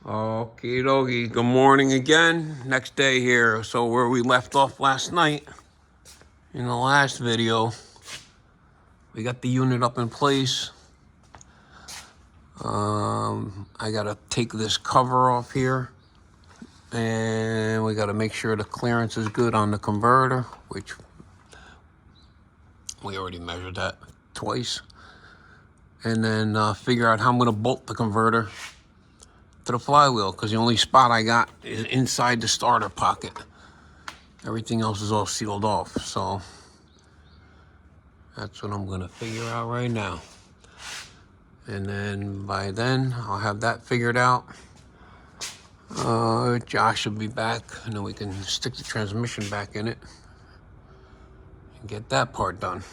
Okie dokie. Good morning again. Next day here. So where we left off last night in the last video, we got the unit up in place. I gotta take this cover off here, and we gotta make sure the clearance is good on the converter, which we already measured that twice. And then figure out how I'm gonna bolt the converter to the flywheel, because the only spot I got is inside the starter pocket. Everything else is all sealed off, so that's what I'm gonna figure out right now. And then by then, I'll have that figured out. Josh will be back, and then we can stick the transmission back in it and get that part done.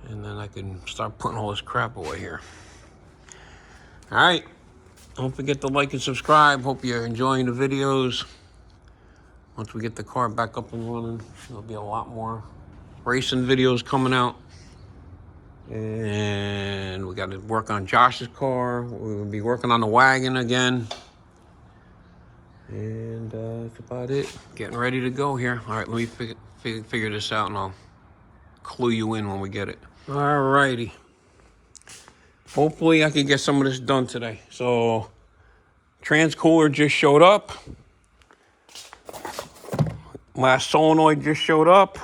And then I can start putting all this crap away here. All right. Don't forget to like and subscribe. Hope you're enjoying the videos. Once we get the car back up and running, there'll be a lot more racing videos coming out. And we got to work on Josh's car. We'll be working on the wagon again. And that's about it. Getting ready to go here. All right, let me figure this out, and I'll clue you in when we get it. All righty. Hopefully I can get some of this done today. So, trans cooler just showed up. Last solenoid just showed up.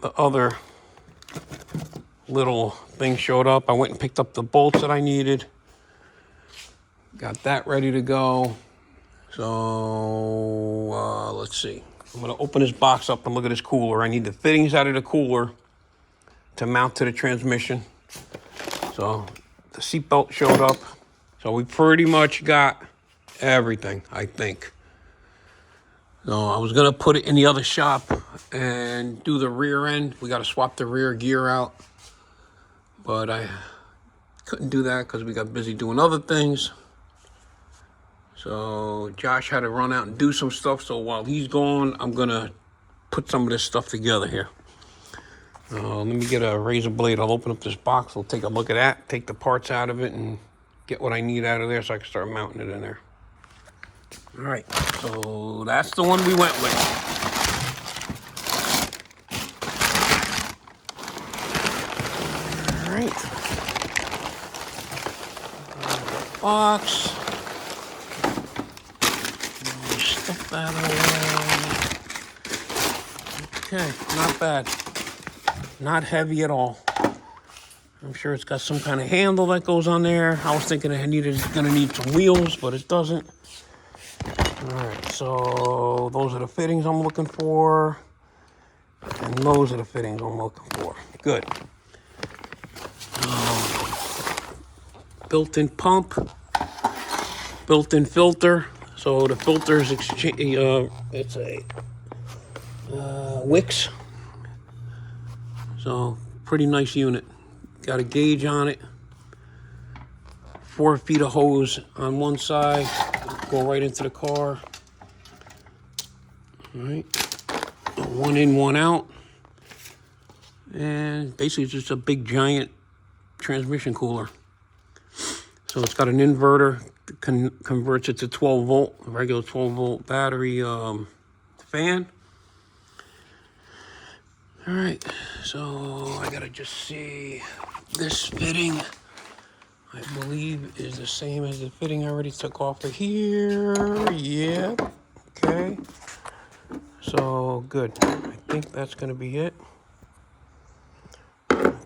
The other little thing showed up. I went and picked up the bolts that I needed. Got that ready to go. So, let's see. I'm gonna open this box up and look at this cooler. I need the fittings out of the cooler to mount to the transmission. So the seatbelt showed up. So we pretty much got everything, I think. So I was gonna put it in the other shop and do the rear end. We gotta swap the rear gear out. But I couldn't do that because we got busy doing other things. So Josh had to run out and do some stuff. So while he's gone, I'm gonna put some of this stuff together here. Let me get a razor blade. I'll open up this box. I'll take a look at that, take the parts out of it, and get what I need out of there so I can start mounting it in there. All right, so that's the one we went with. All right. Box. Stuff that away. Okay, not bad. Not heavy at all. I'm sure it's got some kind of handle that goes on there. I was thinking it's gonna need some wheels, but it doesn't. All right, so those are the fittings I'm looking for. And those are the fittings I'm looking for. Good. Built-in pump. Built-in filter. So the filter is it's a Wix. So pretty nice unit. Got a gauge on it. 4 feet of hose on one side. Go right into the car. All right. One in, one out. And basically it's just a big giant transmission cooler. So it's got an inverter that converts it to 12 volt, a regular 12 volt battery fan. All right, so I gotta just see this fitting. I believe is the same as the fitting I already took off of here. Yep, okay. So good, I think that's gonna be it.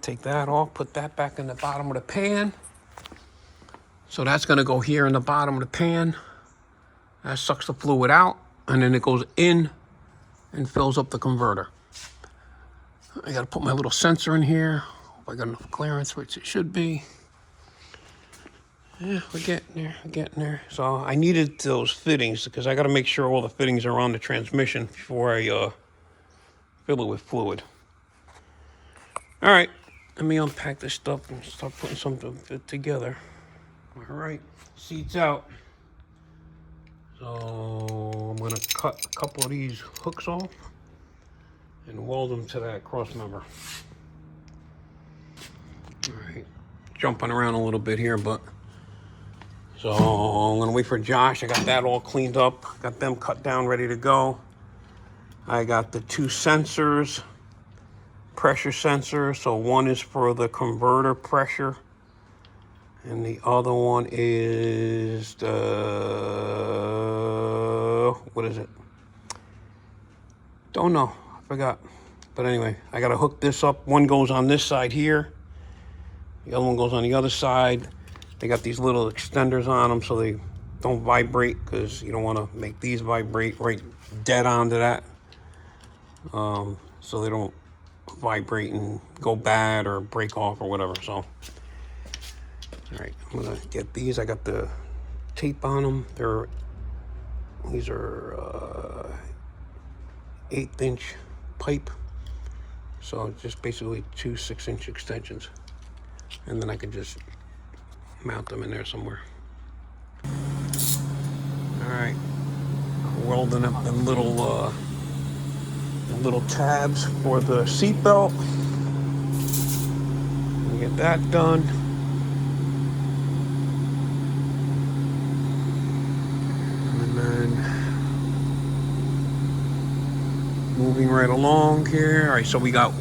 Take that off, put that back in the bottom of the pan. So that's gonna go here in the bottom of the pan. That sucks the fluid out, and then it goes in and fills up the converter. I gotta put my little sensor in here. Hope I got enough clearance, which it should be. Yeah, we're getting there, So I needed those fittings because I gotta make sure all the fittings are on the transmission before I fill it with fluid. All right, let me unpack this stuff and start putting something together. All right, seats out. So I'm gonna cut a couple of these hooks off and weld them to that cross member. All right, jumping around a little bit here, but so I'm gonna wait for Josh. I got that all cleaned up, got them cut down, ready to go. I got the 2 sensors, pressure sensor. So one is for the converter pressure, and the other one is the, what is it? Don't know, I forgot. But anyway, I gotta hook this up. One goes on this side here, the other one goes on the other side. They got these little extenders on them so they don't vibrate, because you don't want to make these vibrate right dead onto that, so they don't vibrate and go bad or break off or whatever. So, all right, I'm gonna get these. I got the tape on them. These are 1/8" pipe, so just basically 2 6" extensions, and then I can just mount them in there somewhere. All right, welding up the little tabs for the seat belt. Get that done. And then moving right along here. All right, so we got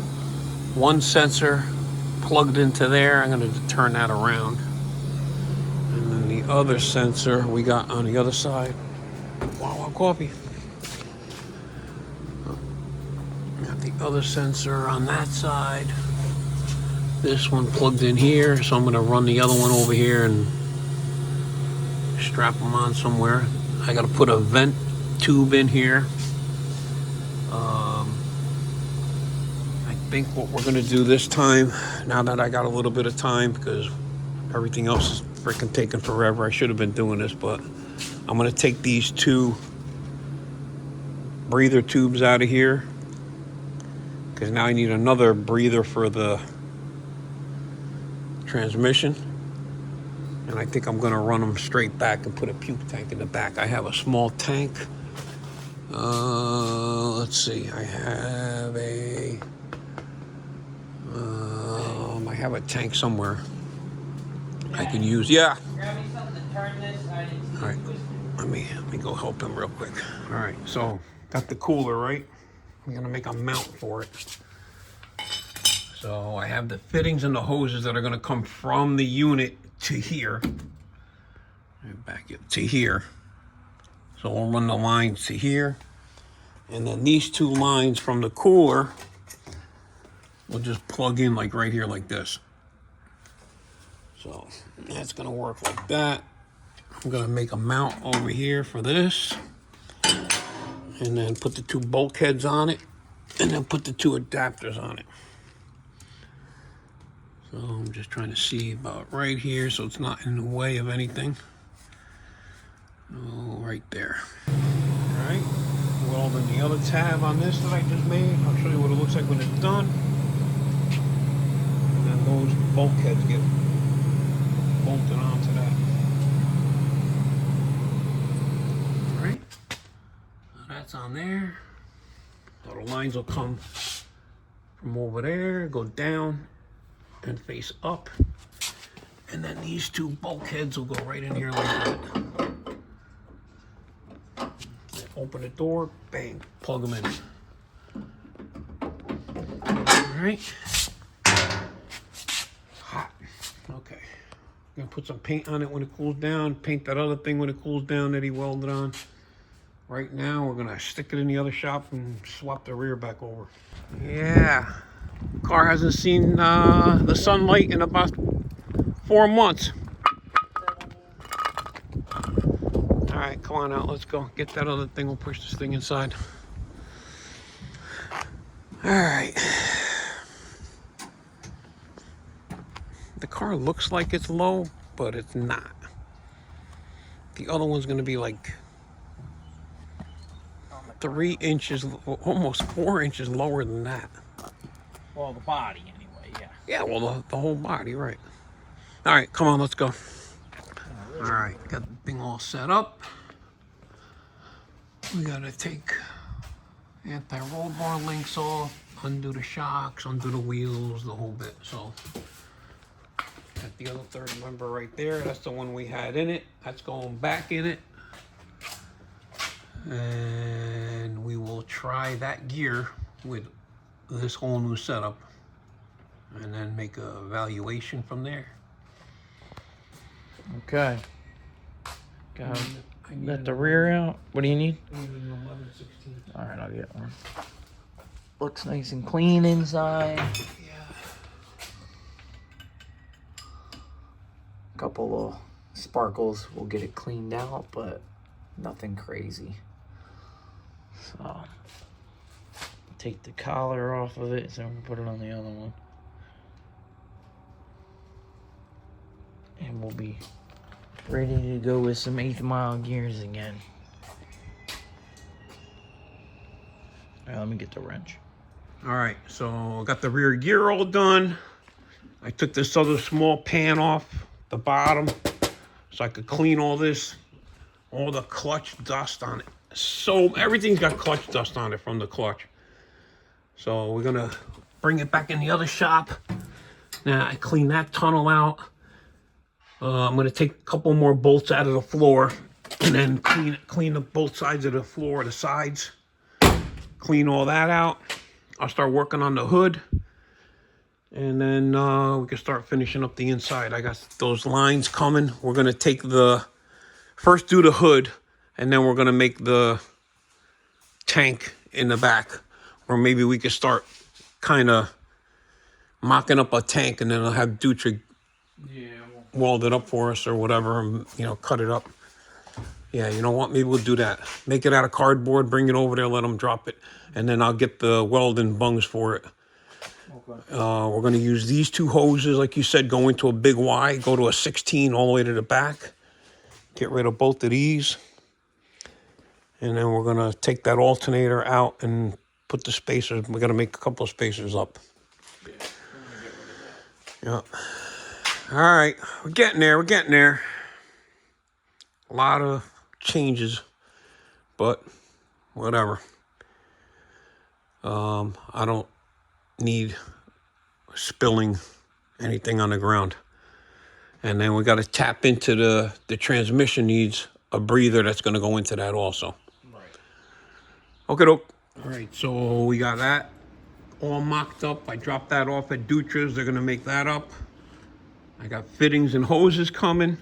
one sensor plugged into there. I'm going to turn that around. And then the other sensor we got on the other side. Wow, coffee. Got the other sensor on that side. This one plugged in here, so I'm going to run the other one over here and strap them on somewhere. I got to put a vent tube in here. I think what we're going to do this time, now that I got a little bit of time, because everything else is freaking taking forever. I should have been doing this, but I'm going to take these 2 breather tubes out of here, because now I need another breather for the transmission, and I think I'm going to run them straight back and put a puke tank in the back. I have a small tank. Let's see, I have a tank somewhere I can use. Yeah. Grab me something to turn this. All right, let me go help him real quick. All right, so got the cooler, right? I'm gonna make a mount for it. So I have the fittings and the hoses that are gonna come from the unit to here. Back it to here. So we'll run the lines to here. And then these 2 lines from the cooler will just plug in like right here like this. So that's gonna work like that. I'm gonna make a mount over here for this. And then put the 2 bulkheads on it. And then put the 2 adapters on it. So I'm just trying to see about right here so it's not in the way of anything. Oh, right there. All right, welding the other tab on this that I just made. I'll show you what it looks like when it's done. And then those bulkheads get bolted onto that. All right, so that's on there. So the lines will come from over there, go down, and face up, and then these 2 bulkheads will go right in here like that. Open the door, bang, plug them in. All right, hot. Okay, gonna put some paint on it when it cools down. Paint that other thing when it cools down that he welded on. Right now, we're gonna stick it in the other shop and swap the rear back over. Yeah. Car hasn't seen the sunlight in about 4 months. All right, come on out. Let's go get that other thing. We'll push this thing inside. All right. The car looks like it's low, but it's not. The other one's going to be like 3 inches, almost 4 inches lower than that. Well, the body anyway, yeah. Yeah, well, the whole body, right. All right, come on, let's go. All right, got the thing all set up. We gotta take anti-roll bar links off, undo the shocks, undo the wheels, the whole bit. So got the other third member right there. That's the one we had in it. That's going back in it. And we will try that gear with this whole new setup and then make a evaluation from there. Okay. Got I need the an rear out. What do you need? I need an 11/16. All right, I'll get one. Looks nice and clean inside. Yeah. Couple of sparkles. We'll get it cleaned out, but nothing crazy. So take the collar off of it, so we'll put it on the other one. And we'll be ready to go with some 8th mile gears again. All right, let me get the wrench. All right, so I got the rear gear all done. I took this other small pan off the bottom so I could clean all this, all the clutch dust on it. So everything's got clutch dust on it from the clutch. So we're gonna bring it back in the other shop. Now I clean that tunnel out. I'm gonna take a couple more bolts out of the floor and then clean up both sides of the floor, the sides. Clean all that out. I'll start working on the hood. And then we can start finishing up the inside. I got those lines coming. We're gonna take first do the hood, and then we're gonna make the tank in the back. Or maybe we could start kind of mocking up a tank, and then I'll have Dutra weld it up for us or whatever, and, cut it up. Yeah, you know what? Maybe we'll do that. Make it out of cardboard, bring it over there, let them drop it, and then I'll get the welding bungs for it. Okay. We're going to use these two hoses, like you said, go into a big Y, go to a 16 all the way to the back. Get rid of both of these. And then we're going to take that alternator out and put the spacers. We're going to make a couple of spacers up. Yeah. All right, we're getting there. A lot of changes, but whatever. I don't need spilling anything on the ground. And then we got to tap into the transmission needs a breather that's going to go into that also. Right. Okay, doke. All right, so we got that all mocked up. I dropped that off at Dutra's. They're going to make that up. I got fittings and hoses coming.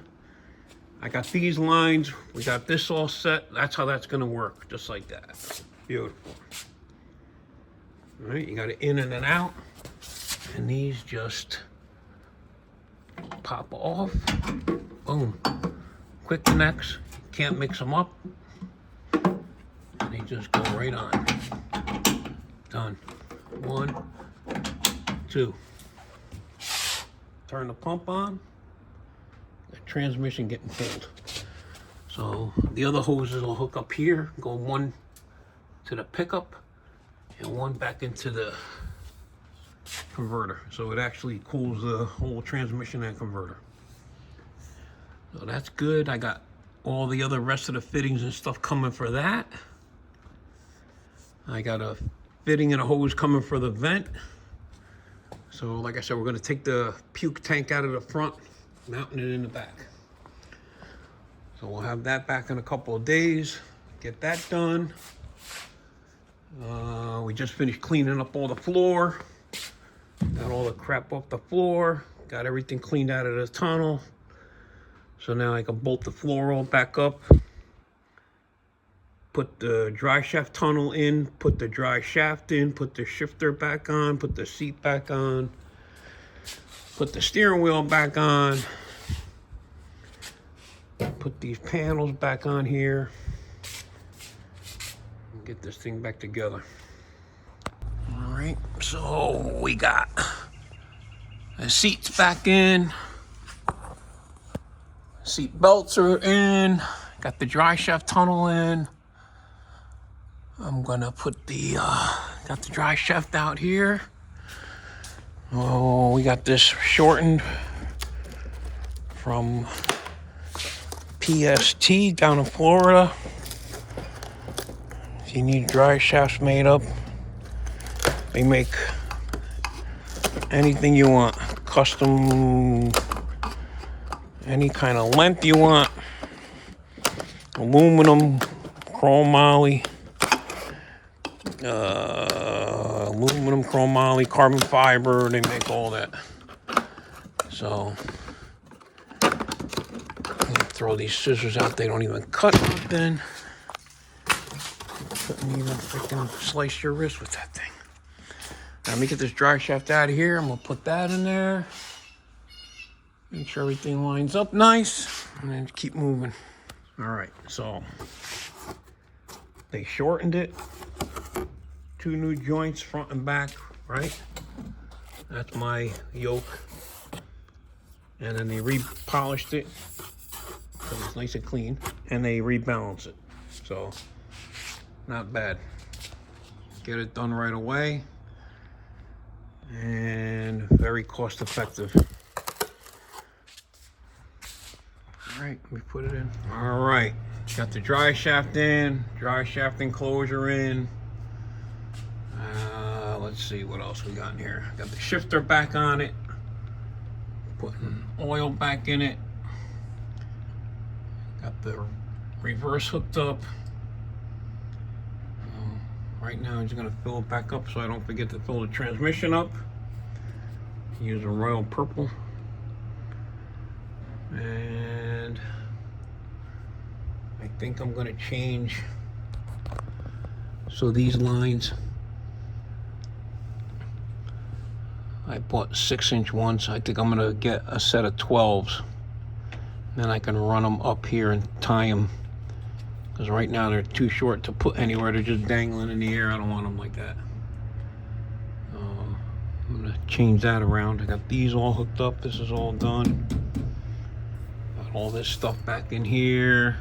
I got these lines. We got this all set. That's how that's going to work, just like that. Beautiful. All right, you got it in and an out. And these just pop off. Boom. Quick connects. Can't mix them up. And they just go right on. Done. 1, 2. Turn the pump on. The transmission getting pulled. So the other hoses will hook up here. Go one to the pickup and one back into the converter. So it actually cools the whole transmission and converter. So that's good. I got all the other rest of the fittings and stuff coming for that. I got a fitting and a hose coming for the vent. So like I said, we're going to take the puke tank out of the front, mounting it in the back. So we'll have that back in a couple of days. Get that done. We just finished cleaning up all the floor. Got all the crap off the floor. Got everything cleaned out of the tunnel. So now I can bolt the floor all back up. Put the Driveshaft tunnel in. Put the Driveshaft in. Put the shifter back on. Put the seat back on. Put the steering wheel back on. Put these panels back on here. Get this thing back together. All right, so we got the seats back in. Seat belts are in. Got the Driveshaft tunnel in. I'm gonna put got the Driveshaft out here. Oh, we got this shortened from PST down in Florida. If you need Driveshafts made up, they make anything you want. Custom any kind of length you want. Aluminum, chromoly, aluminum, chromoly, carbon fiber, they make all that. So, throw these scissors out, they don't even cut nothing. Couldn't even freaking slice your wrist with that thing. Now, let me get this drive shaft out of here. I'm gonna put that in there. Make sure everything lines up nice, and then keep moving. All right, so they shortened it. 2 new joints, front and back, right? That's my yoke. And then they repolished it, so it's nice and clean, and they rebalance it. So, not bad. Get it done right away, and very cost effective. All right, let me put it in. All right, got the drive shaft in, drive shaft enclosure in. Let's see what else we got in here. Got the shifter back on it, putting oil back in it. Got the reverse hooked up. Right now I'm just gonna fill it back up so I don't forget to fill the transmission up. Use a royal purple. And I think I'm gonna change. So these lines, I bought 6-inch ones. I think I'm gonna get a set of 12s. Then I can run them up here and tie them. Because right now they're too short to put anywhere. They're just dangling in the air. I don't want them like that. I'm gonna change that around. I got these all hooked up. This is all done. Got all this stuff back in here.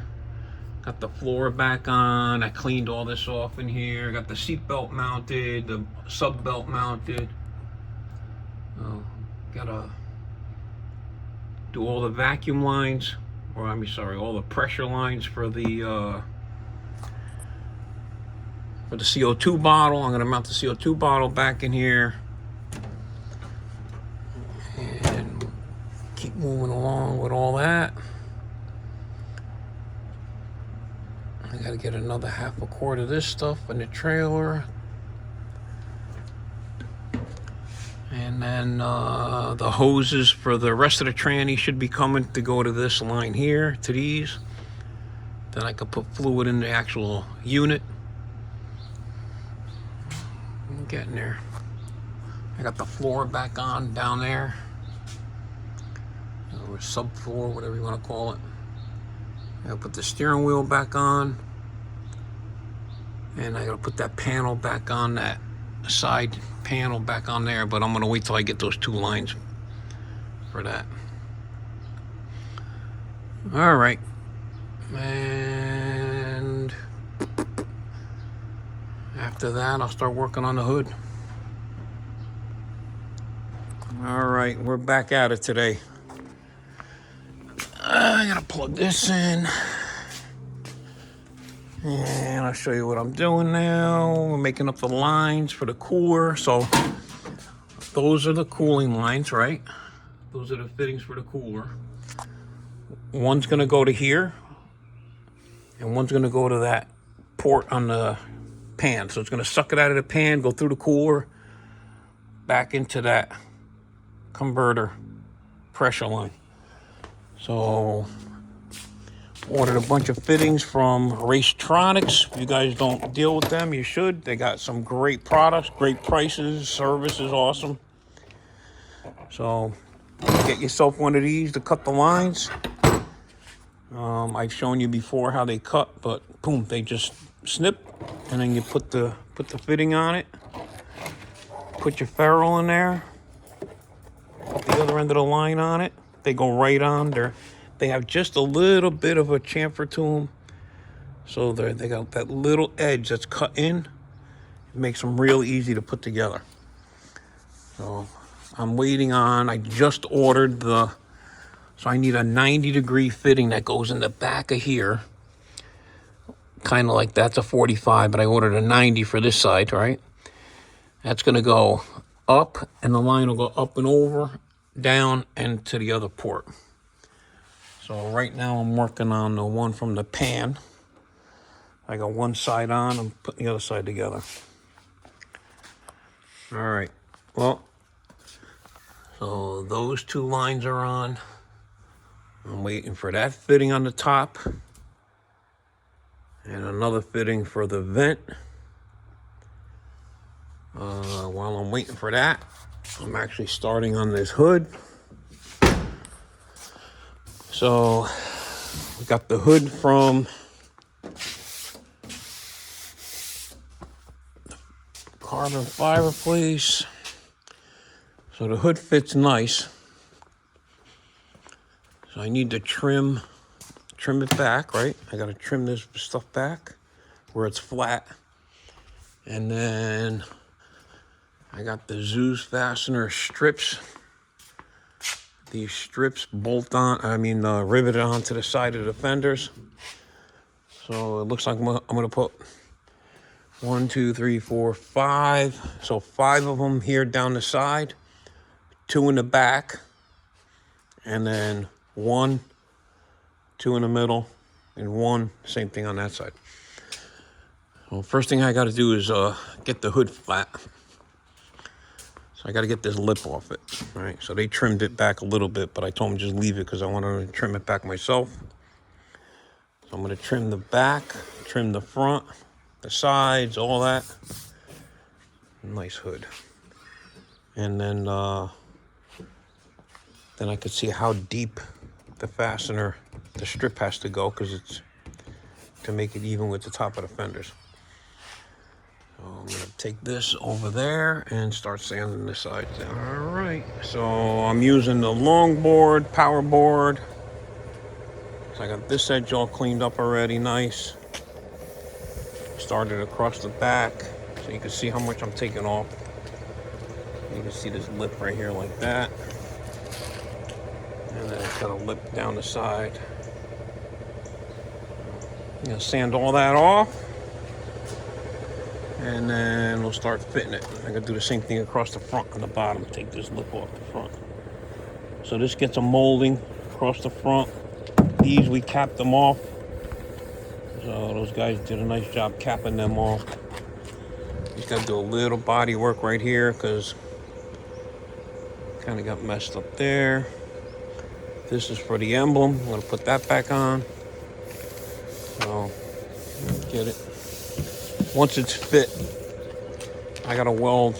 Got the floor back on. I cleaned all this off in here. Got the seat belt mounted, the sub belt mounted. Gotta do all the vacuum lines, or I mean, sorry, all the pressure lines for the CO2 bottle. I'm gonna mount the CO2 bottle back in here and keep moving along with all that. I gotta get another 1/2 quart of this stuff in the trailer. And then the hoses for the rest of the tranny should be coming to go to this line here, to these. Then I can put fluid in the actual unit. I'm getting there. I got the floor back on down there. Or subfloor, whatever you want to call it. I gotta put the steering wheel back on. And I gotta put that panel back on, that side panel back on there, but I'm gonna wait till I get those 2 lines for that. All right, and after that I'll start working on the hood. All right, we're back at it today. I gotta plug this in. And I'll show you what I'm doing now. We're making up the lines for the cooler. So those are the cooling lines, right? Those are the fittings for the cooler. One's gonna go to here, and one's gonna go to that port on the pan. So it's gonna suck it out of the pan, go through the cooler, back into that converter pressure line. So ordered a bunch of fittings from Racetronics. If you guys don't deal with them, you should. They got some great products, great prices, service is awesome. So get yourself one of these to cut the lines. I've shown you before how they cut, but boom, they just snip, and then you put the fitting on it. Put your ferrule in there. Put the other end of the line on it. They go right on there. They have just a little bit of a chamfer to them. So they got that little edge that's cut in. It makes them real easy to put together. So I'm waiting on, I just ordered so I need a 90-degree fitting that goes in the back of here. Kind of like that's a 45, but I ordered a 90 for this side, right? That's gonna go up, and the line will go up and over, down, and to the other port. So right now I'm working on the one from the pan. I got one side on, I'm putting the other side together. All right, well, so those two lines are on. I'm waiting for that fitting on the top and another fitting for the vent. While I'm waiting for that, I'm actually starting on this hood. So we got the hood from carbon fiber place. So the hood fits nice. So I need to trim it back, right? I gotta trim this stuff back where it's flat. And then I got the Zeus fastener strips. These strips riveted onto the side of the fenders. So it looks like I'm gonna put 1, 2, 3, 4, 5. So 5 of them here down the side, 2 in the back, and then 1, 2 in the middle, and 1, same thing on that side. So first thing I gotta do is get the hood flat. So I gotta get this lip off it, all right? So they trimmed it back a little bit, but I told them just leave it because I want to trim it back myself. So I'm gonna trim the back, trim the front, the sides, all that. Nice hood. And then I could see how deep the fastener, the strip has to go because it's to make it even with the top of the fenders. So I'm gonna take this over there and start sanding the sides down. All right, so I'm using the long board, power board. So I got this edge all cleaned up already, nice. Started across the back, so you can see how much I'm taking off. You can see this lip right here like that. And then it's got a lip down the side. I'm gonna sand all that off. And then we'll start fitting it. I'm gonna do the same thing across the front and the bottom. Take this lip off the front. So this gets a molding across the front. These, we capped them off. So those guys did a nice job capping them off. Just gotta do a little body work right here because kind of got messed up there. This is for the emblem. I'm gonna put that back on. So, get it. Once it's fit, I gotta weld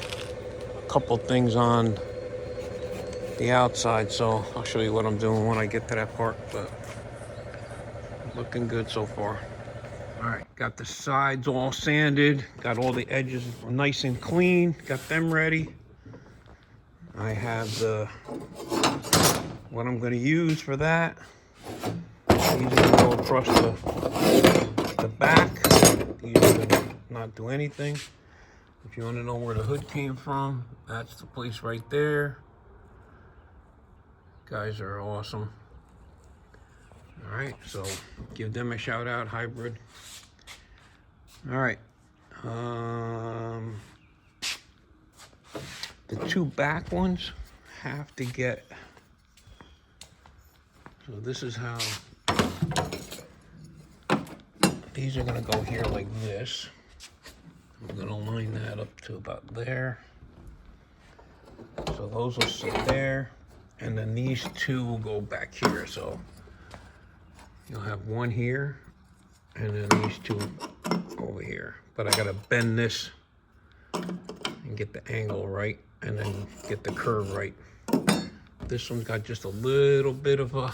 a couple things on the outside, so I'll show you what I'm doing when I get to that part, but looking good so far. All right, got the sides all sanded, got all the edges nice and clean, got them ready. I have what I'm gonna use for that. These are gonna go across the back. These are gonna not do anything. If you want to know where the hood came from, that's the place right there. Guys are awesome. All right, so give them a shout out, Hybrid. All right, the 2 back ones have to get, so this is how, these are gonna go here like this. I'm gonna line that up to about there. So those will sit there. And then these 2 will go back here. So you'll have one here and then these 2 over here. But I gotta bend this and get the angle right and then get the curve right. This one's got just a little bit of a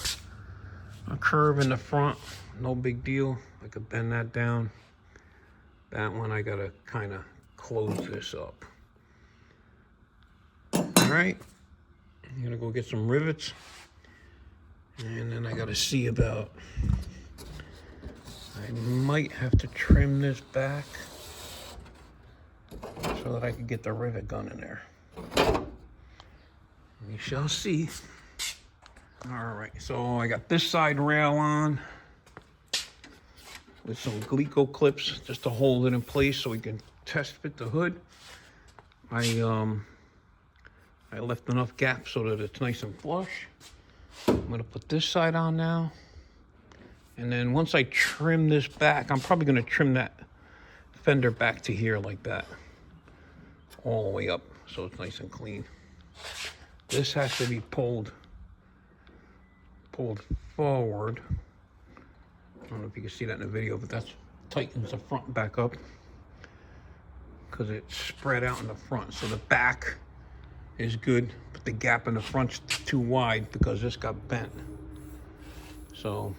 curve in the front. No big deal. I could bend that down. That one I gotta kind of close this up. All right, I'm gonna go get some rivets, and then I gotta see about, I might have to trim this back so that I can get the rivet gun in there. We shall see. All right, so I got this side rail on with some glico clips just to hold it in place so we can test fit the hood. I left enough gap so that it's nice and flush. I'm gonna put this side on now. And then once I trim this back, I'm probably going to trim that fender back to here like that. All the way up so it's nice and clean. This has to be pulled forward. I don't know if you can see that in the video, but that tightens the front back up because it's spread out in the front. So the back is good, but the gap in the front's too wide because this got bent. So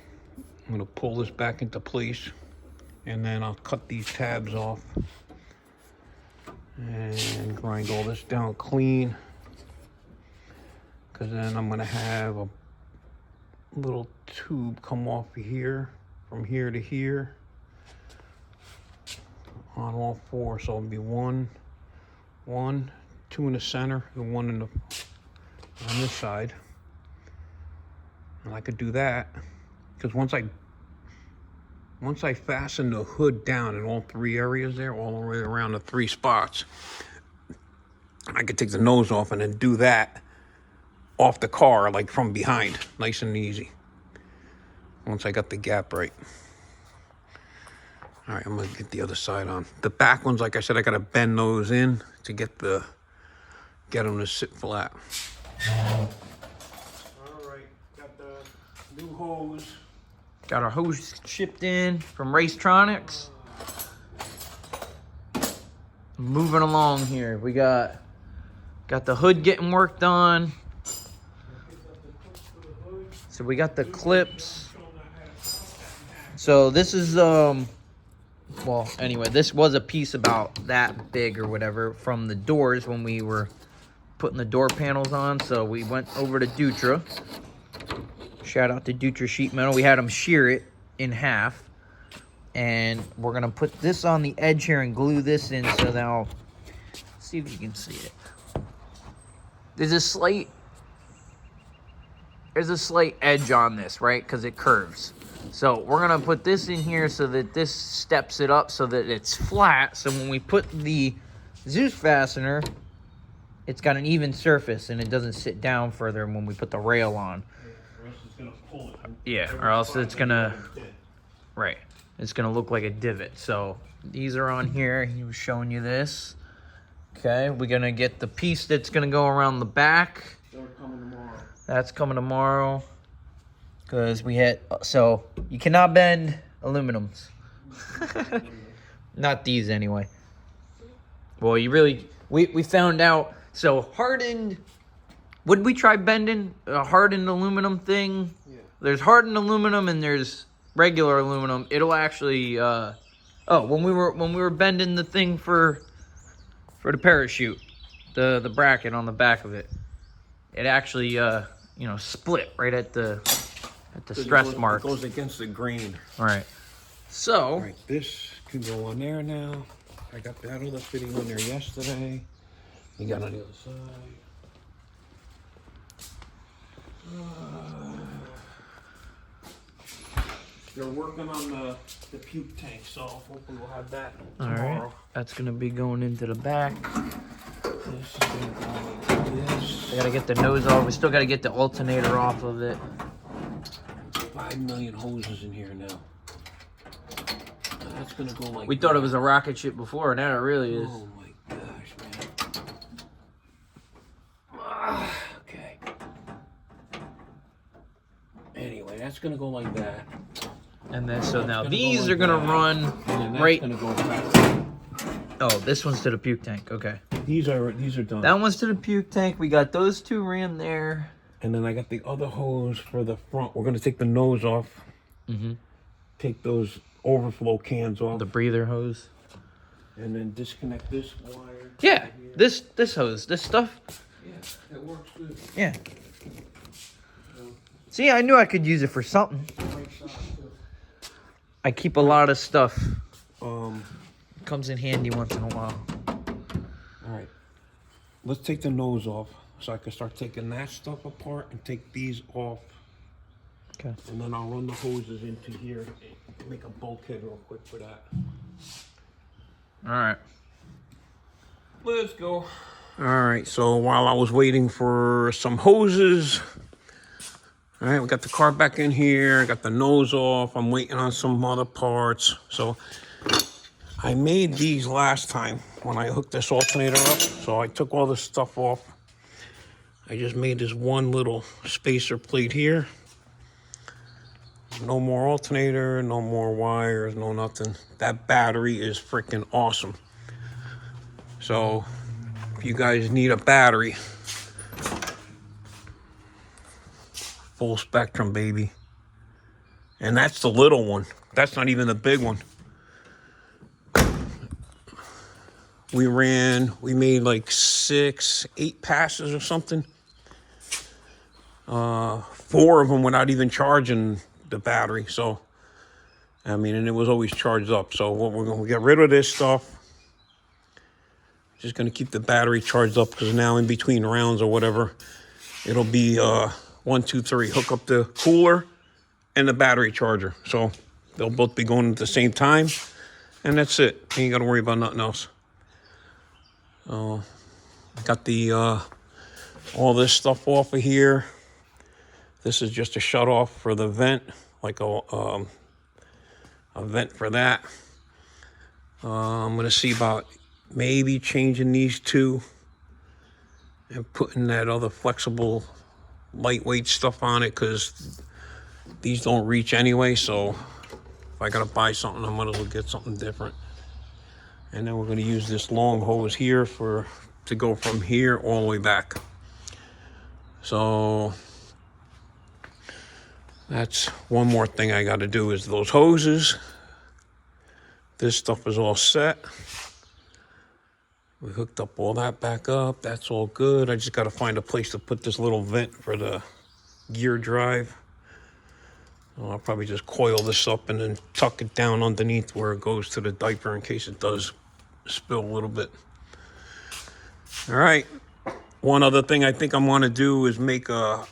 I'm gonna pull this back into place, and then I'll cut these tabs off and grind all this down clean, because then I'm gonna have a little tube come off here from here to here on all four. So it'll be one, two in the center, and one in the on this side. And I could do that because once I fasten the hood down in all three areas there, all the way around the three spots, I could take the nose off and then do that off the car, like from behind, nice and easy. Once I got the gap right. All right, I'm gonna get the other side on. The back ones, like I said, I gotta bend those in to get them to sit flat. All right, got the new hose. Got our hose shipped in from Racetronics. Moving along here. We got the hood getting worked on. So we got the clips. So this is well, anyway, this was a piece about that big or whatever from the doors when we were putting the door panels on. So we went over to Dutra. Shout out to Dutra Sheet Metal. We had them shear it in half. And we're going to put this on the edge here and glue this in. So now, see if you can see it. There's a slight edge on this, right? Because it curves. So we're going to put this in here so that this steps it up so that it's flat. So when we put the Zeus fastener, it's got an even surface and it doesn't sit down further when we put the rail on. Yeah, or else it's gonna, right, it's gonna look like a divot. So these are on here. He was showing you this. Okay, we're gonna get the piece that's gonna go around the back. That's coming tomorrow. Because we had, so you cannot bend aluminums. Not these anyway. Well, you really, we found out. So hardened, would we try bending a hardened aluminum thing? Yeah. There's hardened aluminum and there's regular aluminum. It'll actually, when we were bending the thing for the parachute, the bracket on the back of it, it actually, split right at the stress mark. It goes against the grain. All right. So. All right, this can go on there now. I got that other fitting on there yesterday. We got on the other side. They're working on the puke tank, so hopefully we'll have that tomorrow. All right. That's gonna be going into the back. This is gonna go like this. I gotta get the nose off. We still gotta get the alternator off of it. 5 million hoses in here now. That's gonna go like. We thought it was a rocket ship before, now it really is. Oh my gosh, man. Okay. Anyway, that's gonna go like that. And then so now these are gonna run right. Gonna go back. Oh, this one's to the puke tank. Okay. These are done. That one's to the puke tank. We got those two ran there. And then I got the other hose for the front. We're gonna take the nose off. Mm-hmm. Take those overflow cans off. The breather hose. And then disconnect this wire. Yeah, this hose, this stuff. Yeah, it works good. Yeah. See, I knew I could use it for something. I keep a lot of stuff. Comes in handy once in a while. All right. Let's take the nose off so I can start taking that stuff apart and take these off. Okay. And then I'll run the hoses into here and make a bulkhead real quick for that. All right. Let's go. All right, so while I was waiting for some hoses, All right, we got the car back in here. Got the nose off. I'm waiting on some other parts. So I made these last time when I hooked this alternator up. So I took all this stuff off. I just made this one little spacer plate here. No more alternator, no more wires, no nothing. That battery is freaking awesome. So if you guys need a battery, full spectrum, baby. And that's the little one. That's not even the big one. We made like 8 passes or something. 4 of them without even charging the battery. So, I mean, and it was always charged up. So what we're going to get rid of this stuff. Just going to keep the battery charged up because now in between rounds or whatever, it'll be 1, 2, 3. Hook up the cooler and the battery charger. So they'll both be going at the same time. And that's it. You ain't got to worry about nothing else. Got the all this stuff off of here. This is just a shut off for the vent, like a vent for that. I'm gonna see about maybe changing these 2 and putting that other flexible, lightweight stuff on it because these don't reach anyway. So if I gotta buy something, I might as well get something different. And then we're going to use this long hose here to go from here all the way back. So that's one more thing I got to do is those hoses. This stuff is all set. We hooked up all that back up. That's all good. I just got to find a place to put this little vent for the gear drive. I'll probably just coil this up and then tuck it down underneath where it goes to the diaper in case it does spill a little bit. All right. One other thing I think I'm going to do is make a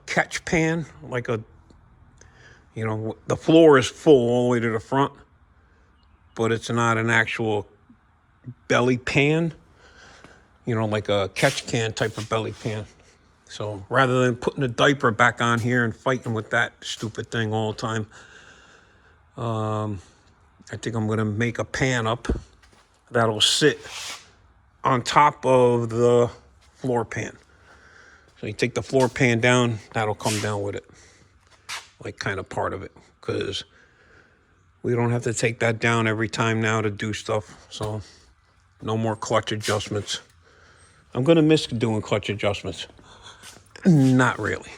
catch pan, like the floor is full all the way to the front, but it's not an actual belly pan, like a catch can type of belly pan. So rather than putting a diaper back on here and fighting with that stupid thing all the time, I think I'm going to make a pan up that'll sit on top of the floor pan. So you take the floor pan down, that'll come down with it, like kind of part of it, because we don't have to take that down every time now to do stuff. So no more clutch adjustments. I'm going to miss doing clutch adjustments. Not really.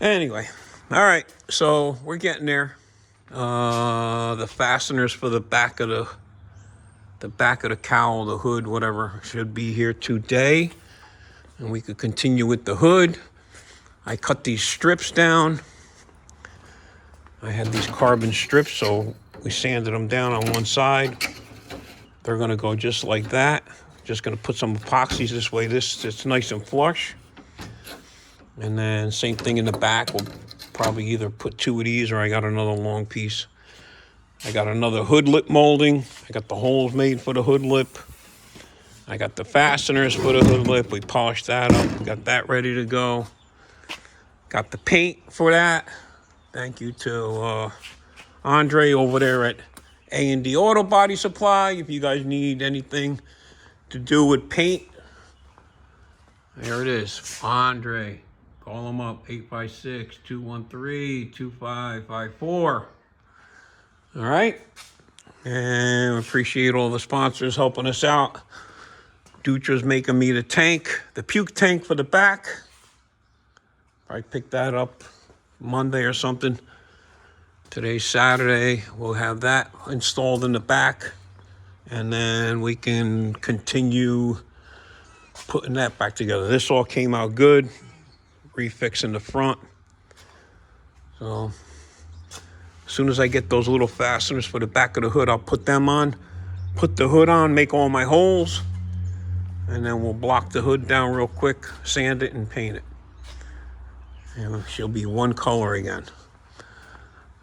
Anyway, all right, so we're getting there. The fasteners for the back of the cowl, the hood, whatever, should be here today. And we could continue with the hood. I cut these strips down. I had these carbon strips, so we sanded them down on one side. They're gonna go just like that. Just gonna put some epoxies this way. It's nice and flush. And then same thing in the back. We'll probably either put 2 of these or I got another long piece. I got another hood lip molding. I got the holes made for the hood lip. I got the fasteners for the hood lip. We polished that up. Got that ready to go. Got the paint for that. Thank you to Andre over there at A&D Auto Body Supply. If you guys need anything to do with paint, there it is. Andre. Call him up, 856-213-2554. All right. And appreciate all the sponsors helping us out. Dutra's making me the puke tank for the back. I picked that up Monday or something. Today's Saturday. We'll have that installed in the back. And then we can continue putting that back together. This all came out good. Refixing the front. So as soon as I get those little fasteners for the back of the hood, I'll put them on, put the hood on, make all my holes, and then we'll block the hood down real quick, sand it, and paint it. And she'll be one color again.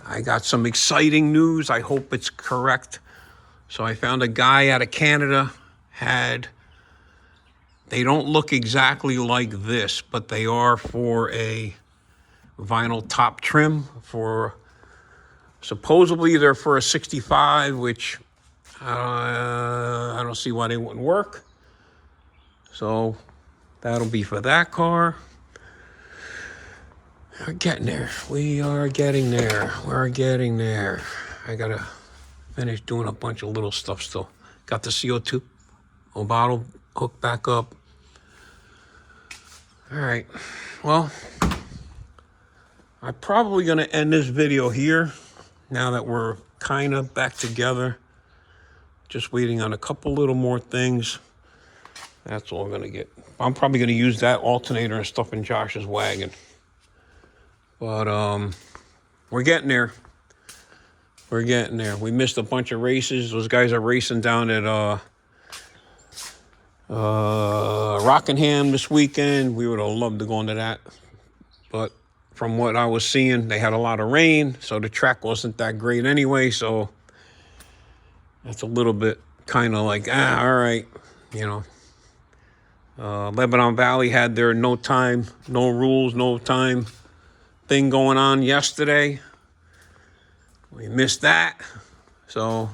I got some exciting news. I hope it's correct. So I found a guy out of Canada they don't look exactly like this, but they are for a vinyl top trim for supposedly they're for a 65, which I don't see why they wouldn't work. So that'll be for that car. We're getting there. We are getting there. We're getting there. I gotta finish doing a bunch of little stuff still. Got the CO2 bottle hooked back up. All right. Well, I'm probably gonna end this video here now that we're kind of back together. Just waiting on a couple little more things. That's all I'm gonna get. I'm probably gonna use that alternator and stuff in Josh's wagon. But we're getting there. We're getting there. We missed a bunch of races. Those guys are racing down at Rockingham this weekend. We would have loved to go into that. But from what I was seeing, they had a lot of rain, so the track wasn't that great anyway. So that's a little bit kind of like, all right, you know. Lebanon Valley had their no time, no rules, no time thing going on yesterday. We missed that. So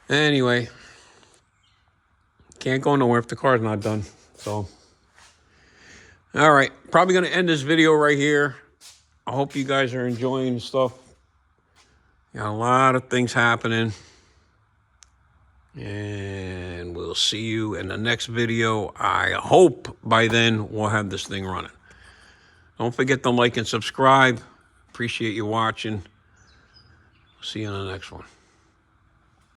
anyway, can't go nowhere if the car's not done. So all right, probably gonna end this video right here. I hope you guys are enjoying the stuff. Got a lot of things happening. And we'll see you in the next video. I hope by then we'll have this thing running. Don't forget to like and subscribe. Appreciate you watching. See you in the next one.